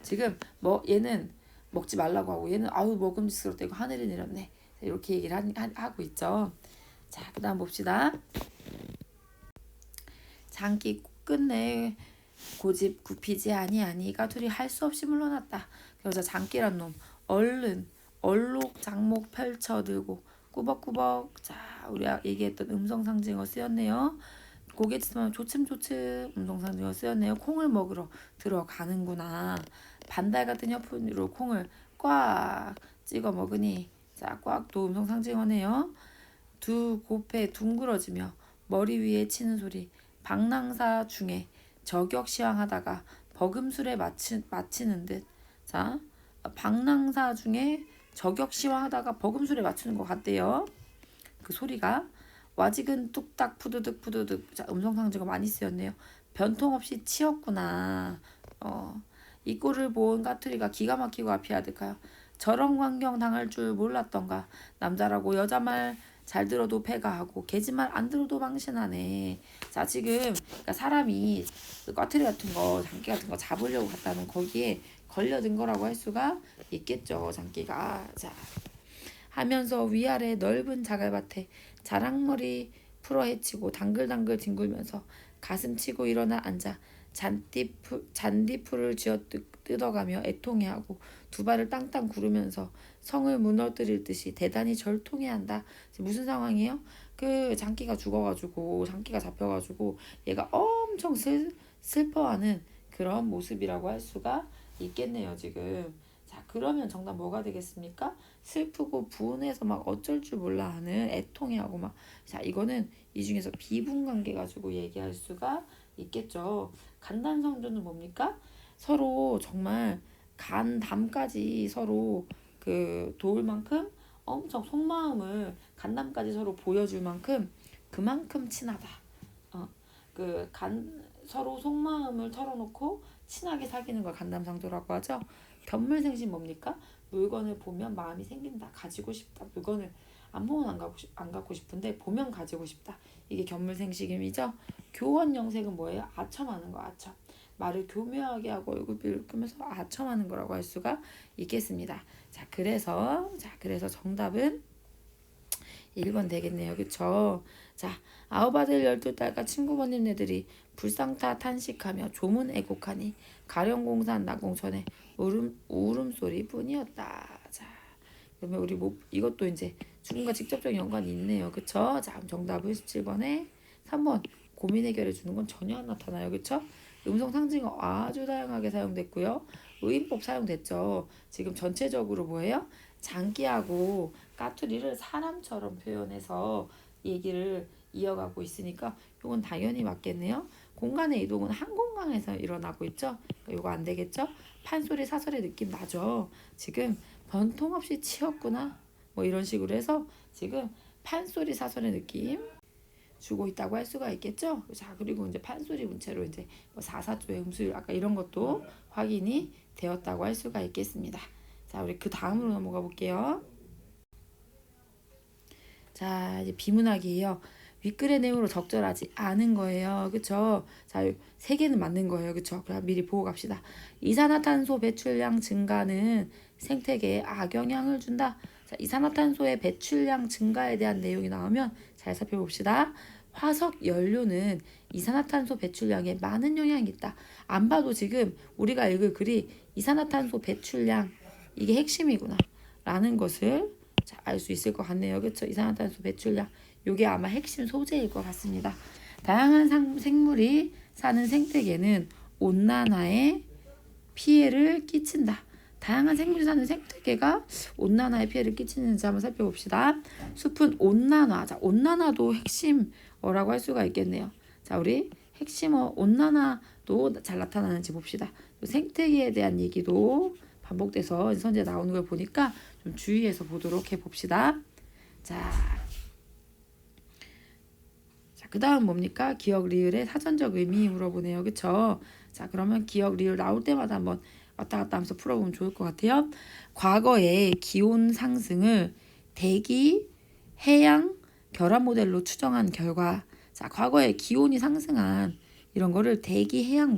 지금 뭐 얘는 먹지 말라고 하고 얘는 아우 먹음직스럽다 이거 하늘이 내렸네 이렇게 얘기를 하고 있죠. 자, 그 다음 봅시다. 장기 끝내 고집 굽히지 아니 까투리 할 수 없이 물러났다. 그러자 장기란 놈 얼른 얼록 장목 펼쳐들고 꾸벅꾸벅. 자, 우리가 얘기했던 음성상징어 쓰였네요. 고개 치면 조침조침 음성상징어 쓰였네요. 콩을 먹으러 들어가는구나. 반달 같은 옆으로 콩을 꽉 찍어 먹으니 자, 꽉도 음성상징어네요. 두 곱해 둥그러지며 머리 위에 치는 소리. 방랑사 중에 저격시황하다가 버금술에 마치는 듯. 자, 방랑사 중에 저격시황하다가 버금술에 맞추는 것 같대요. 그 소리가 와직은 뚝딱 푸드득 푸드득. 자, 음성상징어 많이 쓰였네요. 변통 없이 치였구나. 이 꼴을 본 까투리가 기가 막히고 아피하득하여 저런 광경 당할 줄 몰랐던가. 남자라고 여자 말 잘 들어도 패가하고 개지 말 안 들어도 망신하네. 자, 지금 그러니까 사람이 그 까투리 같은 거 장기 같은 거 잡으려고 갔다면 거기에 걸려든 거라고 할 수가 있겠죠. 장기가. 자, 하면서 위아래 넓은 자갈밭에 자랑머리 풀어 헤치고 당글당글 뒹굴면서 가슴 치고 일어나 앉아 잔디풀을 쥐어 뜯어가며 애통해하고 두 발을 땅땅 구르면서 성을 무너뜨릴 듯이 대단히 절통해한다. 무슨 상황이에요? 그 장기가 죽어가지고 장기가 잡혀가지고 얘가 엄청 슬퍼하는 그런 모습이라고 할 수가 있겠네요. 지금. 자, 그러면 정답 뭐가 되겠습니까? 슬프고 분해서 막 어쩔 줄 몰라 하는 애통해하고 막. 자, 이거는 이 중에서 비분관계 가지고 얘기할 수가 있겠죠. 간단성조는 뭡니까? 서로 정말 간담까지 서로 그 도울 만큼 엄청 속마음을 간담까지 서로 보여줄 만큼 그만큼 친하다. 서로 속마음을 털어놓고 친하게 사귀는 걸 간담상조라고 하죠. 견물생심 뭡니까? 물건을 보면 마음이 생긴다. 가지고 싶다. 물건을 안 보면 안 갖고 싶은데 보면 가지고 싶다. 이게 견물생심이죠. 교원영색은 뭐예요? 아첨하는 거. 아첨. 말을 교묘하게 하고 얼굴을 꾸면서 아첨하는 거라고 할 수가 있겠습니다. 자, 그래서 정답은 1번 되겠네요. 그쵸? 자, 아홉 아들 12딸과 친구 번님네들이 불상타 탄식하며 조문 애곡하니 가령공산 나공천의 울음소리 뿐이었다. 자, 그러면 우리 이것도 이제 죽음과 직접적인 연관이 있네요. 그쵸? 자, 정답은 17번에 3번 고민 해결해 주는 건 전혀 안 나타나요. 그쵸? 음성 상징어 아주 다양하게 사용됐고요. 의인법 사용됐죠. 지금 전체적으로 뭐예요? 장기하고 까투리를 사람처럼 표현해서 얘기를 이어가고 있으니까 이건 당연히 맞겠네요. 공간의 이동은 한 공간에서 일어나고 있죠. 이거 안 되겠죠? 판소리 사설의 느낌 나죠. 지금 변통 없이 치였구나. 뭐 이런 식으로 해서 지금 판소리 사설의 느낌 주고 있다고 할 수가 있겠죠. 자, 그리고 이제 판소리 문체로 이제 뭐 사사조의 음수율 아까 이런 것도 확인이 되었다고 할 수가 있겠습니다. 자, 우리 그 다음으로 넘어가 볼게요. 자, 이제 비문학이에요. 윗글의 내용으로 적절하지 않은 거예요. 그쵸? 자, 세 개는 맞는 거예요. 그쵸? 그럼 미리 보고 갑시다. 이산화탄소 배출량 증가는 생태계에 악영향을 준다. 자, 이산화탄소의 배출량 증가에 대한 내용이 나오면 잘 살펴봅시다. 화석 연료는 이산화탄소 배출량에 많은 영향이 있다. 안 봐도 지금 우리가 읽을 글이 이산화탄소 배출량 이게 핵심이구나 라는 것을 알 수 있을 것 같네요. 그렇죠? 이산화탄소 배출량 이게 아마 핵심 소재일 것 같습니다. 다양한 생물이 사는 생태계는 온난화에 피해를 끼친다. 다양한 생물이 사는 생태계가 온난화에 피해를 끼치는지 한번 살펴봅시다. 숲은 온난화. 자, 온난화도 핵심어라고 할 수가 있겠네요. 자, 우리 핵심어 온난화도 잘 나타나는지 봅시다. 생태계에 대한 얘기도 반복돼서 선지에 나오는 걸 보니까 좀 주의해서 보도록 해봅시다. 자, 그 다음 뭡니까? 기역 리을의 사전적 의미 물어보네요. 그쵸? 자, 그러면 기역 리을 나올 때마다 한번 왔다 갔다 하면서 풀어보면 좋을 것 같아요. 과거의 기온 상승을 대기, 해양, 결합 모델로 추정한 결과, 자, 과거에 기온이 상승한 이런 거를 대기, 해양,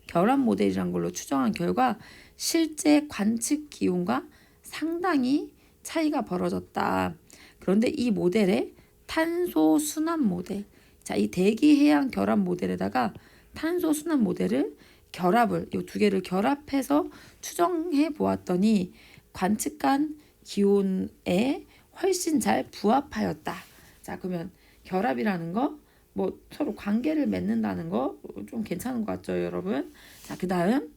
결합 모델이란 걸로 추정한 결과 실제 관측 기온과 상당히 차이가 벌어졌다. 그런데 이 모델에 탄소 순환 모델, 자, 이 대기, 해양, 결합 모델에다가 탄소 순환 모델을 결합을 이 두 개를 결합해서 추정해 보았더니 관측한 기온에 훨씬 잘 부합하였다. 자, 그러면 결합이라는 거 뭐 서로 관계를 맺는다는 거 좀 괜찮은 것 같죠, 여러분? 자, 그다음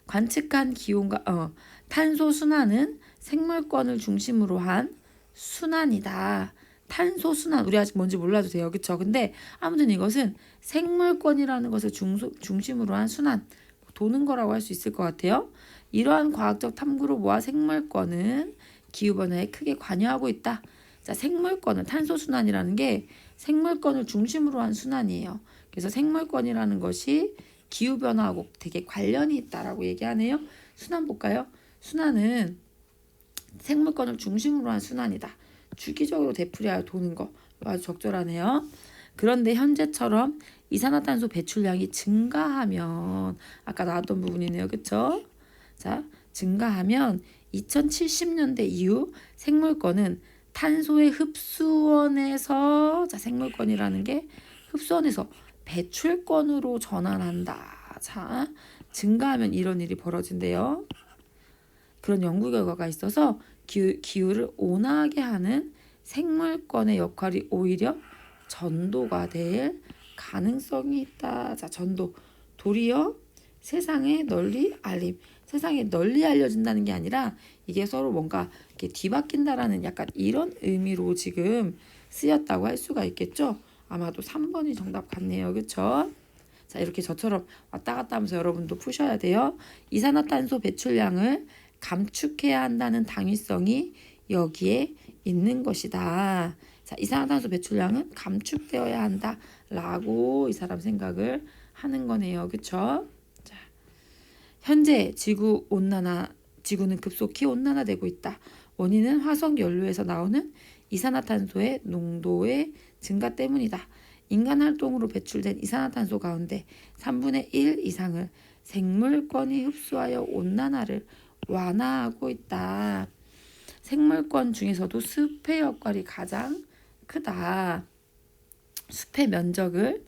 관측한 기온과 탄소 순환은 생물권을 중심으로 한 순환이다. 탄소 순환 우리 아직 뭔지 몰라도 돼요. 그쵸? 근데 아무튼 이것은 생물권이라는 것을 중심으로 한 순환 도는 거라고 할 수 있을 것 같아요. 이러한 과학적 탐구로 모아 생물권은 기후변화에 크게 관여하고 있다. 자, 생물권은 탄소 순환이라는 게 생물권을 중심으로 한 순환이에요. 그래서 생물권이라는 것이 기후변화하고 되게 관련이 있다라고 얘기하네요. 순환 볼까요? 순환은 생물권을 중심으로 한 순환이다. 주기적으로 되풀이하여 도는 거 아주 적절하네요. 그런데 현재처럼 이산화탄소 배출량이 증가하면 아까 나왔던 부분이네요. 그쵸? 자, 증가하면 2070년대 이후 생물권은 탄소의 흡수원에서 자, 생물권이라는 게 흡수원에서 배출권으로 전환한다. 자, 증가하면 이런 일이 벌어진대요. 그런 연구 결과가 있어서 기후를 온화하게 하는 생물권의 역할이 오히려 전도가 될 가능성이 있다. 자, 전도. 도리어 세상에 널리 알림. 세상에 널리 알려진다는 게 아니라 이게 서로 뭔가 이렇게 뒤바뀐다라는 약간 이런 의미로 지금 쓰였다고 할 수가 있겠죠. 아마도 3번이 정답 같네요. 그렇죠? 자, 이렇게 저처럼 왔다 갔다 하면서 여러분도 푸셔야 돼요. 이산화탄소 배출량을 감축해야 한다는 당위성이 여기에 있는 것이다. 자, 이산화탄소 배출량은 감축되어야 한다라고 이 사람 생각을 하는 거네요. 그쵸? 자, 현재 지구는 급속히 온난화되고 있다. 원인은 화석 연료에서 나오는 이산화탄소의 농도의 증가 때문이다. 인간 활동으로 배출된 이산화탄소 가운데 3분의 1 이상을 생물권이 흡수하여 온난화를 완화하고 있다. 생물권 중에서도 숲의 역할이 가장 크다. 숲의 면적을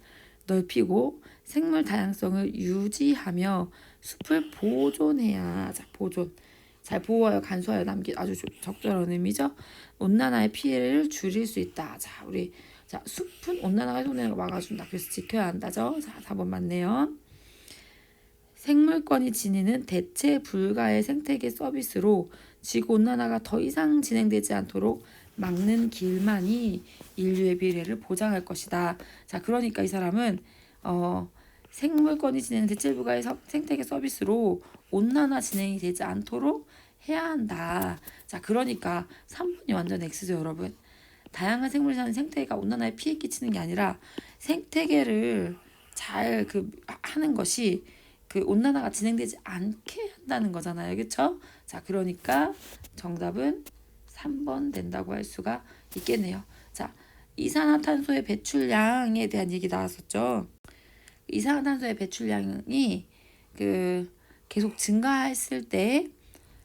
넓히고 생물 다양성을 유지하며 숲을 보존해야. 자, 보존. 잘 보호하여 간소하여 남기 아주 적절한 의미죠. 온난화의 피해를 줄일 수 있다. 자, 우리 숲은 온난화가 해소되는 거 막아준다. 그래서 지켜야 한다죠. 자, 4번 맞네요. 생물권이 지니는 대체 불가의 생태계 서비스로 지구온난화가 더 이상 진행되지 않도록 막는 길만이 인류의 미래를 보장할 것이다. 자, 그러니까 이 사람은 생물권이 지니는 대체 불가의 생태계 서비스로 온난화 진행이 되지 않도록 해야 한다. 자, 그러니까 3번이 완전 X죠, 여러분. 다양한 생물이 사는 생태계가 온난화에 피해 끼치는 게 아니라 생태계를 잘 하는 것이 온난화가 진행되지 않게 한다는 거잖아요. 그렇죠? 자, 그러니까 정답은 3번 된다고 할 수가 있겠네요. 자, 이산화탄소의 배출량에 대한 얘기 나왔었죠. 이산화탄소의 배출량이 계속 증가했을 때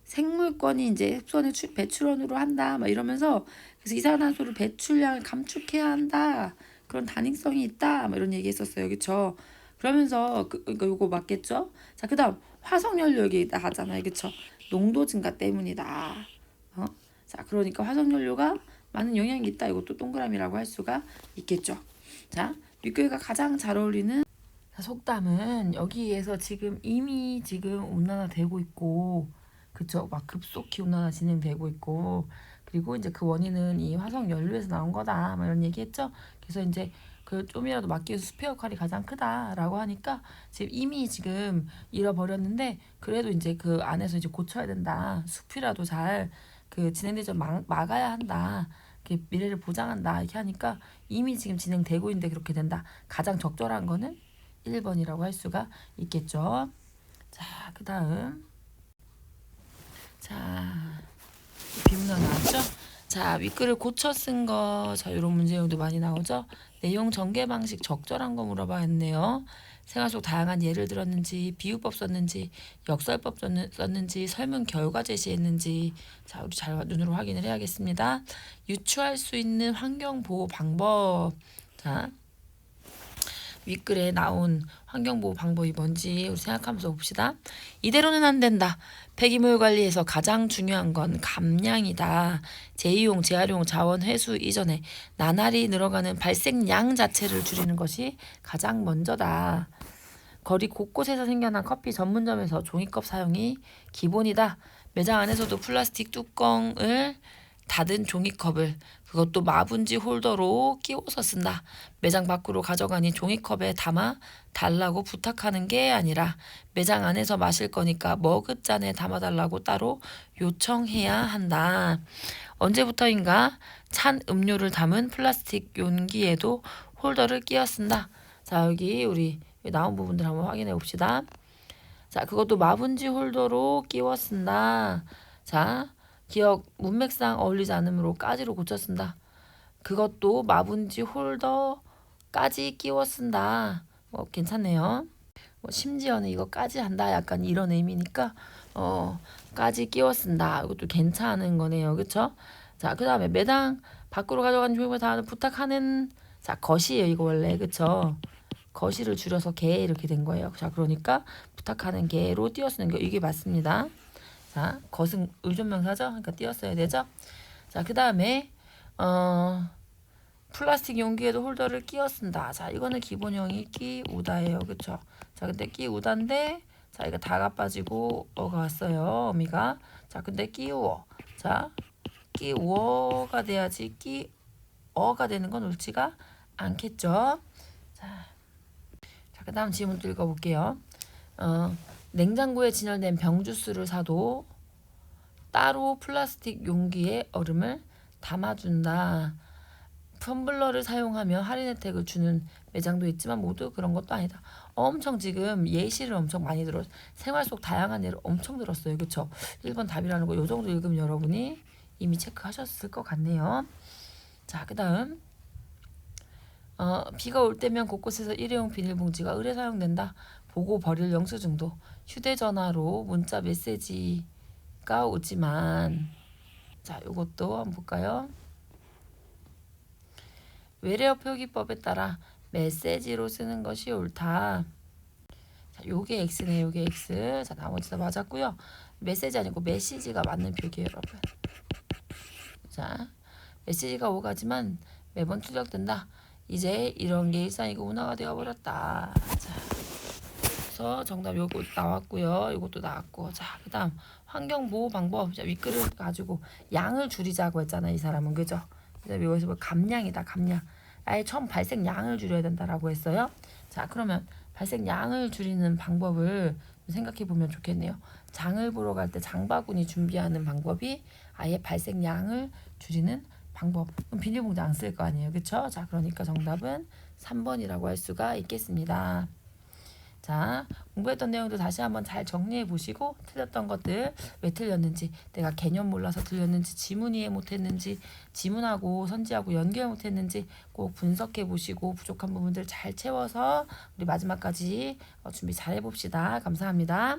생물권이 이제 흡수원을 배출원으로 한다 막 이러면서 그래서 이산화탄소를 배출량을 감축해야 한다 그런 다닝성이 있다 뭐 이런 얘기 했었어요. 그쵸? 그러면서 이거 요거 맞겠죠? 자, 그다음 화석연료 여기 나가잖아요. 그쵸? 농도 증가 때문이다. 어? 자, 그러니까 화석연료가 많은 영향이 있다. 이것도 동그라미라고 할 수가 있겠죠. 자, 윗글과 가장 잘 어울리는 속담은 여기에서 지금 이미 지금 온난화되고 있고, 그쵸? 막 급속히 온난화 진행되고 있고, 그리고 이제 그 원인은 이 화석 연료에서 나온 거다, 뭐 이런 얘기했죠. 그래서 이제 그 좀이라도 막기 위해서 숲의 역할이 가장 크다라고 하니까 지금 이미 지금 잃어버렸는데 그래도 이제 그 안에서 이제 고쳐야 된다. 숲이라도 잘 그 진행되지 막아야 한다. 이렇게 미래를 보장한다 이렇게 하니까 이미 지금 진행되고 있는데 그렇게 된다. 가장 적절한 거는 1번이라고 할 수가 있겠죠. 자, 그 다음. 자, 비문학 나왔죠? 자, 윗글을 고쳐 쓴 거. 자, 이런 문제형도 많이 나오죠? 내용 전개 방식 적절한 거 물어봐야겠네요. 생활 속 다양한 예를 들었는지, 비유법 썼는지, 역설법 썼는지, 설문 결과 제시했는지. 자, 우리 잘 눈으로 확인을 해야겠습니다. 유추할 수 있는 환경 보호 방법. 자, 윗글에 나온 환경보호 방법이 뭔지 우리 생각하면서 봅시다. 이대로는 안 된다. 폐기물 관리에서 가장 중요한 건 감량이다. 재이용, 재활용, 자원 회수 이전에 나날이 늘어가는 발생량 자체를 줄이는 것이 가장 먼저다. 거리 곳곳에서 생겨난 커피 전문점에서 종이컵 사용이 기본이다. 매장 안에서도 플라스틱 뚜껑을 닫은 종이컵을 그것도 마분지 홀더로 끼워서 쓴다. 매장 밖으로 가져가니 종이컵에 담아 달라고 부탁하는 게 아니라 매장 안에서 마실 거니까 머그잔에 담아달라고 따로 요청해야 한다. 언제부터인가 찬 음료를 담은 플라스틱 용기에도 홀더를 끼워 쓴다. 자, 여기 우리 나온 부분들 한번 확인해 봅시다. 자, 그것도 마분지 홀더로 끼워 쓴다. 자, 기억 문맥상 어울리지 않으므로 까지로 고쳐 쓴다. 그것도 마분지 홀더까지 끼워 쓴다. 괜찮네요. 심지어는 이거까지 한다. 약간 이런 의미니까 까지 끼워 쓴다. 이것도 괜찮은 거네요. 그쵸? 자, 그 다음에 매당 밖으로 가져가는 종이컵을 다 부탁하는 자, 것이에요. 이거 원래 그쵸? 거시를 줄여서 개 이렇게 된 거예요. 자, 그러니까 부탁하는 개로 띄어 쓰는 거 이게 맞습니다. 자, 것은 의존명사죠. 그러니까 띄었어야 되죠. 자, 그 다음에 플라스틱 용기에도 홀더를 끼워 쓴다. 자, 이거는 기본형이 끼우다예요. 그쵸? 자, 근데 끼우다인데 자, 이거 다가 빠지고 어가 왔어요. 어미가. 자, 근데 끼우어. 자, 끼우어가 돼야지 끼어가 되는 건 옳지가 않겠죠. 자, 그 다음 질문도 읽어볼게요. 냉장고에 진열된 병주스를 사도 따로 플라스틱 용기에 얼음을 담아준다. 텀블러를 사용하며 할인 혜택을 주는 매장도 있지만 모두 그런 것도 아니다. 엄청 지금 예시를 엄청 많이 들어 생활 속 다양한 예를 엄청 들었어요. 그쵸? 1번 답이라는 거 요 정도 읽으면 여러분이 이미 체크하셨을 것 같네요. 자, 그 다음 비가 올 때면 곳곳에서 일회용 비닐봉지가 의뢰 사용된다. 보고 버릴 영수증도 휴대전화로 문자 메시지가 오지만 자, 요것도 한번 볼까요? 외래어 표기법에 따라 메시지로 쓰는 것이 옳다. 자, 요게 X네, 요게 X. 자, 나머지 다 맞았고요. 메시지 아니고 메시지가 맞는 표기예요, 여러분. 자, 메시지가 오가지만 매번 출력된다. 이제 이런 게 일상이고 문화가 되어버렸다. 자, 그래서 정답 요거 나왔고요. 요것도 나왔고. 자, 그 다음 환경보호 방법. 자, 윗글을 가지고 양을 줄이자고 했잖아요. 이 사람은. 그죠? 그다음에 여기서 뭐 감량이다. 감량. 아예 처음 발생량을 줄여야 된다라고 했어요. 자, 그러면 발생량을 줄이는 방법을 생각해 보면 좋겠네요. 장을 보러 갈 때 장바구니 준비하는 방법이 아예 발생량을 줄이는 방법. 그럼 비닐봉지 안 쓸 거 아니에요. 그쵸? 자, 그러니까 정답은 3번이라고 할 수가 있겠습니다. 자, 공부했던 내용도 다시 한번 잘 정리해 보시고 틀렸던 것들 왜 틀렸는지, 내가 개념 몰라서 틀렸는지, 지문 이해 못했는지, 지문하고 선지하고 연결 못했는지 꼭 분석해 보시고 부족한 부분들 잘 채워서 우리 마지막까지 준비 잘 해봅시다. 감사합니다.